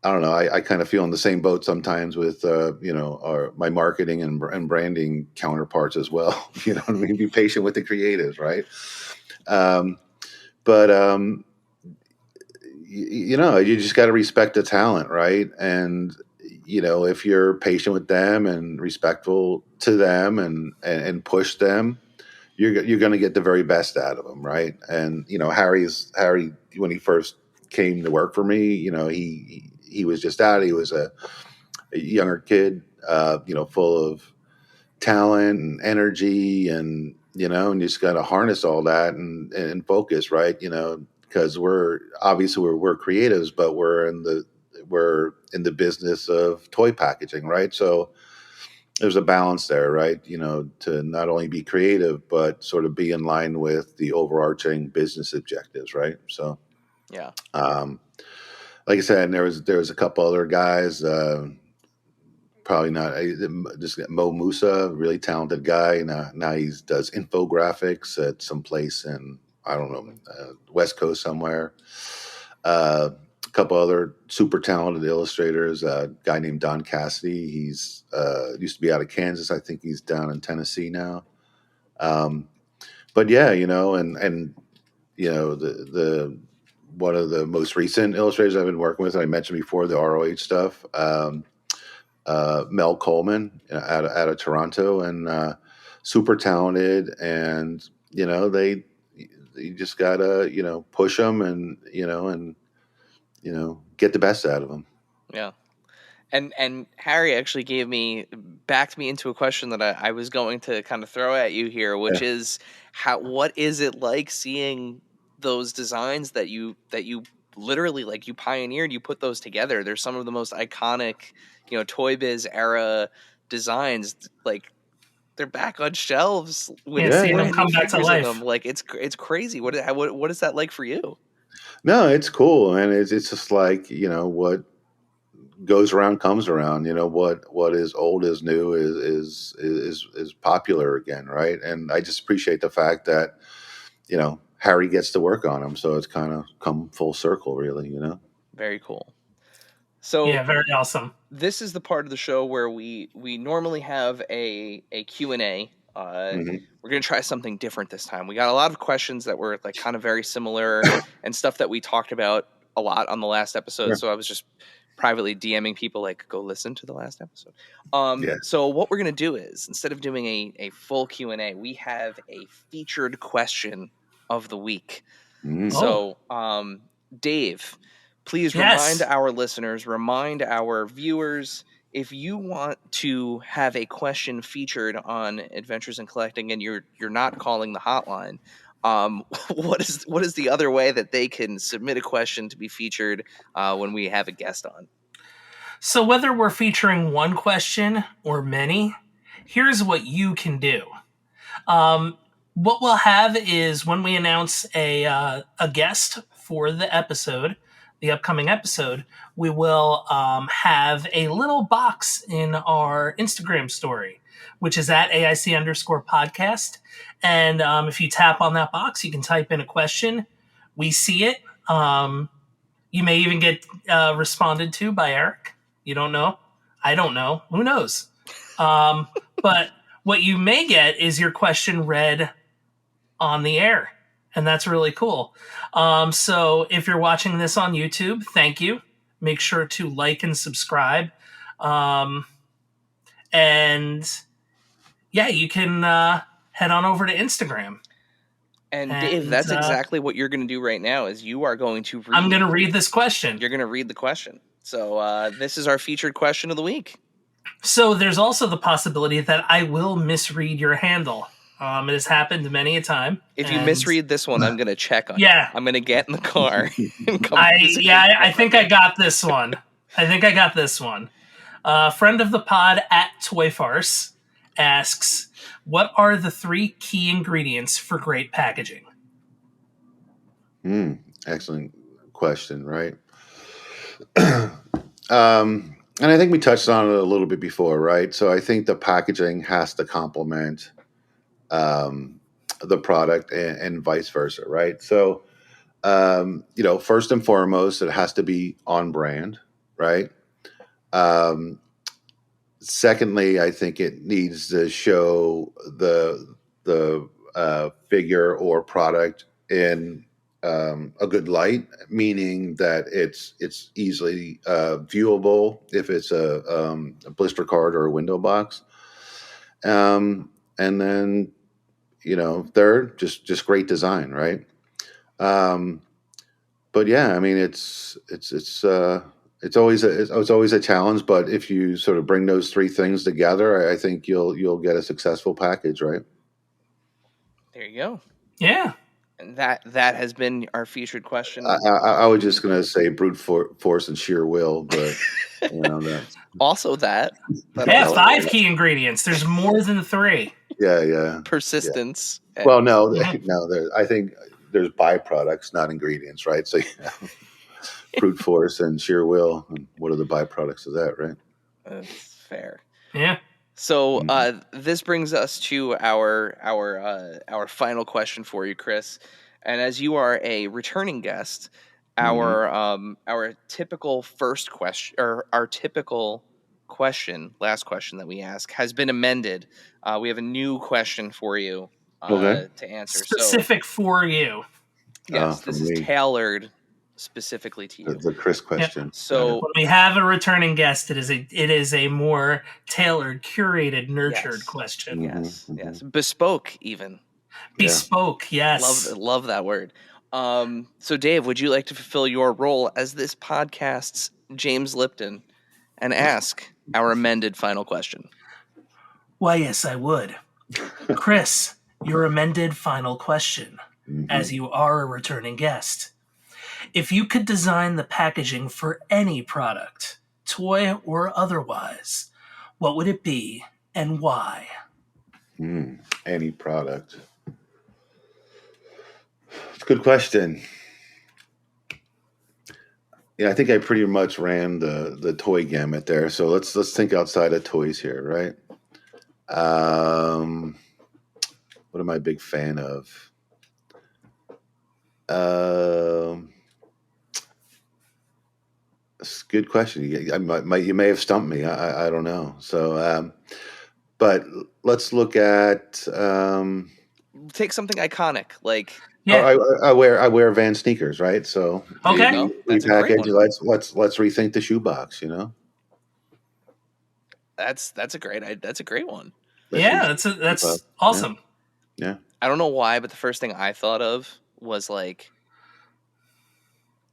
I don't know. I kind of feel in the same boat sometimes with, my marketing and branding counterparts as well. You know what I mean? Be patient with the creatives, right? You just got to respect the talent, right? And, if you're patient with them and respectful to them and push them, you're going to get the very best out of them, right? And Harry, when he first came to work for me, he was just out. He was a younger kid, full of talent and energy, and and you just got to harness all that and focus, right? Because we're creatives, but we're in the business of toy packaging, right? So there's a balance there, right? To not only be creative, but sort of be in line with the overarching business objectives, right? So, yeah. Like I said, there was a couple other guys, probably not, just Mo Musa, really talented guy. Now he does infographics at some place in, I don't know, West Coast somewhere. A couple other super talented illustrators, a guy named Don Cassidy. He's used to be out of Kansas. I think he's down in Tennessee now. But yeah, and the one of the most recent illustrators I've been working with, I mentioned before, the ROH stuff. Mel Coleman out of Toronto, and super talented. And you just gotta push them and get the best out of them. Yeah. And Harry actually backed me into a question that I was going to kind of throw at you here, which is what is it like seeing those designs that you literally, like, you pioneered, you put those together. They're some of the most iconic, Toy Biz era designs. Like, they're back on shelves with seeing them come back to life. them. Like, it's crazy. What is that like for you? No, it's cool, and it's just like what goes around comes around. What is old is new is popular again, right? And I just appreciate the fact that Harry gets to work on them, so it's kind of come full circle, really. Very cool. So yeah, very awesome. This is the part of the show where we normally have a Q&A. We're going to try something different this time. We got a lot of questions that were like kind of very similar and stuff that we talked about a lot on the last episode. So I was just privately DMing people, like, go listen to the last episode. So what we're going to do is, instead of doing a full Q&A, we have a featured question of the week. So, Dave, please remind our listeners, remind our viewers, if you want to have a question featured on Adventures in Collecting and you're not calling the hotline, what is the other way that they can submit a question to be featured when we have a guest on? So whether we're featuring one question or many, here's what you can do. What we'll have is, when we announce a guest for the episode, the upcoming episode, we will have a little box in our Instagram story, which is at AIC_podcast. And if you tap on that box, you can type in a question. We see it. You may even get responded to by Eric. You don't know. I don't know. Who knows? But what you may get is your question read on the air, and that's really cool. So if you're watching this on YouTube, thank you. Make sure to like and subscribe. And yeah, you can head on over to Instagram. And Dave, that's exactly what you're going to do right now. Is you are going to I'm going to read this question. You're going to read the question. So this is our featured question of the week. So there's also the possibility that I will misread your handle. It has happened many a time. If you misread this one, I'm going to check on it. I'm going to get in the car and come. I think I got this one. Friend of the pod at Toy Farce asks, what are the 3 key ingredients for great packaging? Excellent question, right? And I think we touched on it a little bit before, right? So I think the packaging has to complement the product and vice versa, right? So, first and foremost, it has to be on brand, right? Secondly, I think it needs to show the figure or product in a good light, meaning that it's easily viewable if it's a blister card or a window box. And then, third, just great design, right? But yeah, I mean, it's always a challenge, but if you sort of bring those 3 things together, I think you'll get a successful package, right? There you go. Yeah. And that has been our featured question. I was just going to say brute force and sheer will, but that's also that. Yeah, 5 key ingredients. There's more than 3. Yeah. Persistence. Yeah. Well, no. I think there's byproducts, not ingredients, right? So brute force and sheer will. And what are the byproducts of that, right? That's fair. Yeah. So this brings us to our final question for you, Chris. And as you are a returning guest, our typical first question, or our typical last question that we ask, has been amended. We have a new question for you to answer. Specific for you. Yes, this is tailored specifically to you. The Chris question. Yeah. So when we have a returning guest, it is a more tailored, curated, nurtured question. Yes, yes, bespoke even. Bespoke, yes. Love that word. So Dave, would you like to fulfill your role as this podcast's James Lipton and ask our amended final question? Why, yes, I would. Chris, your amended final question, as you are a returning guest. If you could design the packaging for any product, toy or otherwise, what would it be and why? Any product. It's a good question. Yeah, I think I pretty much ran the toy gamut there. So let's think outside of toys here, right? What am I a big fan of? It's a good question. You may have stumped me. I don't know. So, but let's look at. Take something iconic, like I wear Van sneakers, right? So okay, that's a great one. Let's rethink the shoebox. You know, that's a great one. That's awesome. Yeah. I don't know why, but the first thing I thought of was like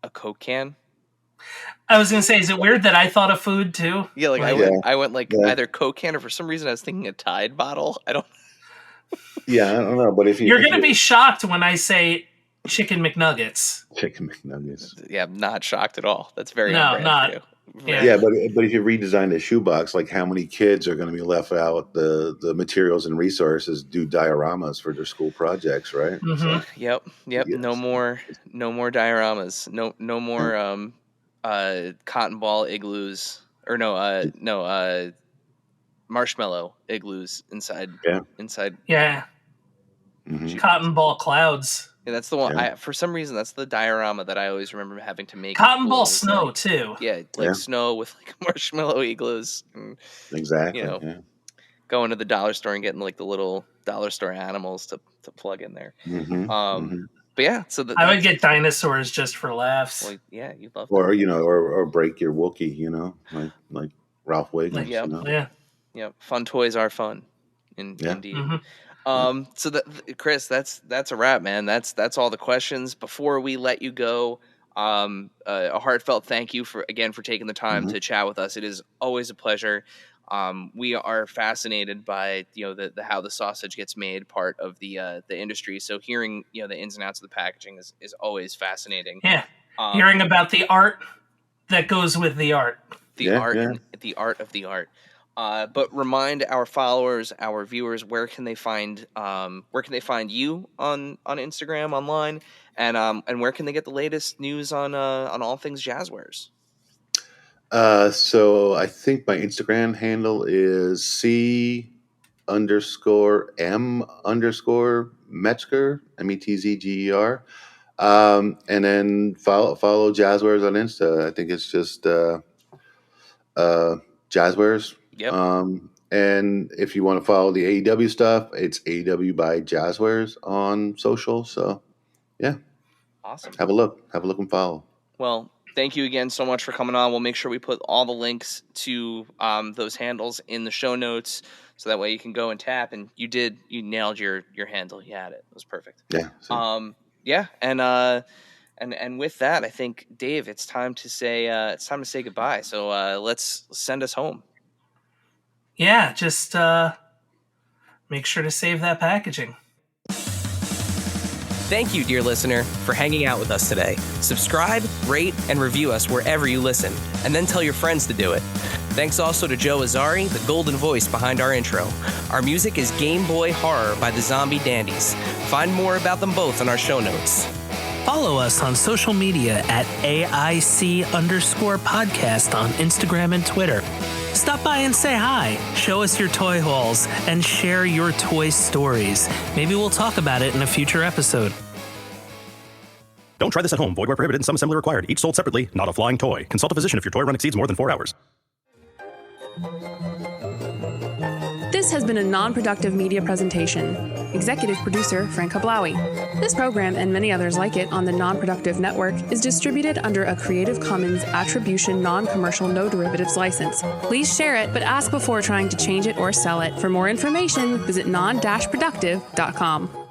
a Coke can. I was gonna say, is it weird that I thought of food too? Yeah, like I went either Coke can, or for some reason I was thinking a Tide bottle. I don't know, but if you're gonna be shocked when I say chicken McNuggets. Chicken McNuggets. Yeah, I'm not shocked at all. That's very not. For you. Yeah, but if you redesign the shoebox, like how many kids are going to be left out the materials and resources do dioramas for their school projects, right? Mm-hmm. So, yep. Yes. No more dioramas. No more cotton ball igloos or marshmallow igloos inside. Yeah. Inside. Yeah. Mm-hmm. Cotton ball clouds. Yeah, that's the one. Yeah. For some reason, that's the diorama that I always remember having to make. Cotton ball snow too. Yeah, snow with like marshmallow igloos. And, exactly. Going to the dollar store and getting like the little dollar store animals to plug in there. Mm-hmm. But yeah, so I would get dinosaurs just for laughs. Well, yeah, you love. Or or break your Wookiee, like Ralph Wiggins. Yeah. Fun toys are fun, indeed. Mm-hmm. So Chris, that's a wrap, man. That's all the questions. Before we let you go, a heartfelt thank you for taking the time to chat with us. It is always a pleasure. We are fascinated by the how the sausage gets made, part of the industry. So hearing the ins and outs of the packaging is always fascinating. Yeah, hearing about the art that goes with the art. The art of the art. But remind our followers, our viewers, where can they find you on Instagram, online, and where can they get the latest news on all things Jazwares? So I think my Instagram handle is C_M_Metzger, METZGER. And then follow Jazwares on Insta. I think it's just Jazwares. Yep. And if you want to follow the AEW stuff, it's AEW by Jazwares on social. So yeah. Awesome. Have a look and follow. Well, thank you again so much for coming on. We'll make sure we put all the links to those handles in the show notes, so that way you can go and tap. And you nailed your handle. You had it. It was perfect. Yeah. So. And with that, I think, Dave, it's time to say goodbye. So let's send us home. Yeah, just make sure to save that packaging. Thank you, dear listener, for hanging out with us today. Subscribe, rate, and review us wherever you listen, and then tell your friends to do it. Thanks also to Joe Azari, the golden voice behind our intro. Our music is Game Boy Horror by the Zombie Dandies. Find more about them both in our show notes. Follow us on social media at AIC_podcast on Instagram and Twitter. Stop by and say hi, show us your toy hauls, and share your toy stories. Maybe we'll talk about it in a future episode. Don't try this at home. Void where prohibited and some assembly required. Each sold separately, not a flying toy. Consult a physician if your toy run exceeds more than 4 hours. This has been a non-productive media presentation. Executive producer Frank Hablawi. This program and many others like it on the Non-Productive Network is distributed under a Creative Commons Attribution Non-Commercial No Derivatives license. Please share it, but ask before trying to change it or sell it. For more information, visit non-productive.com.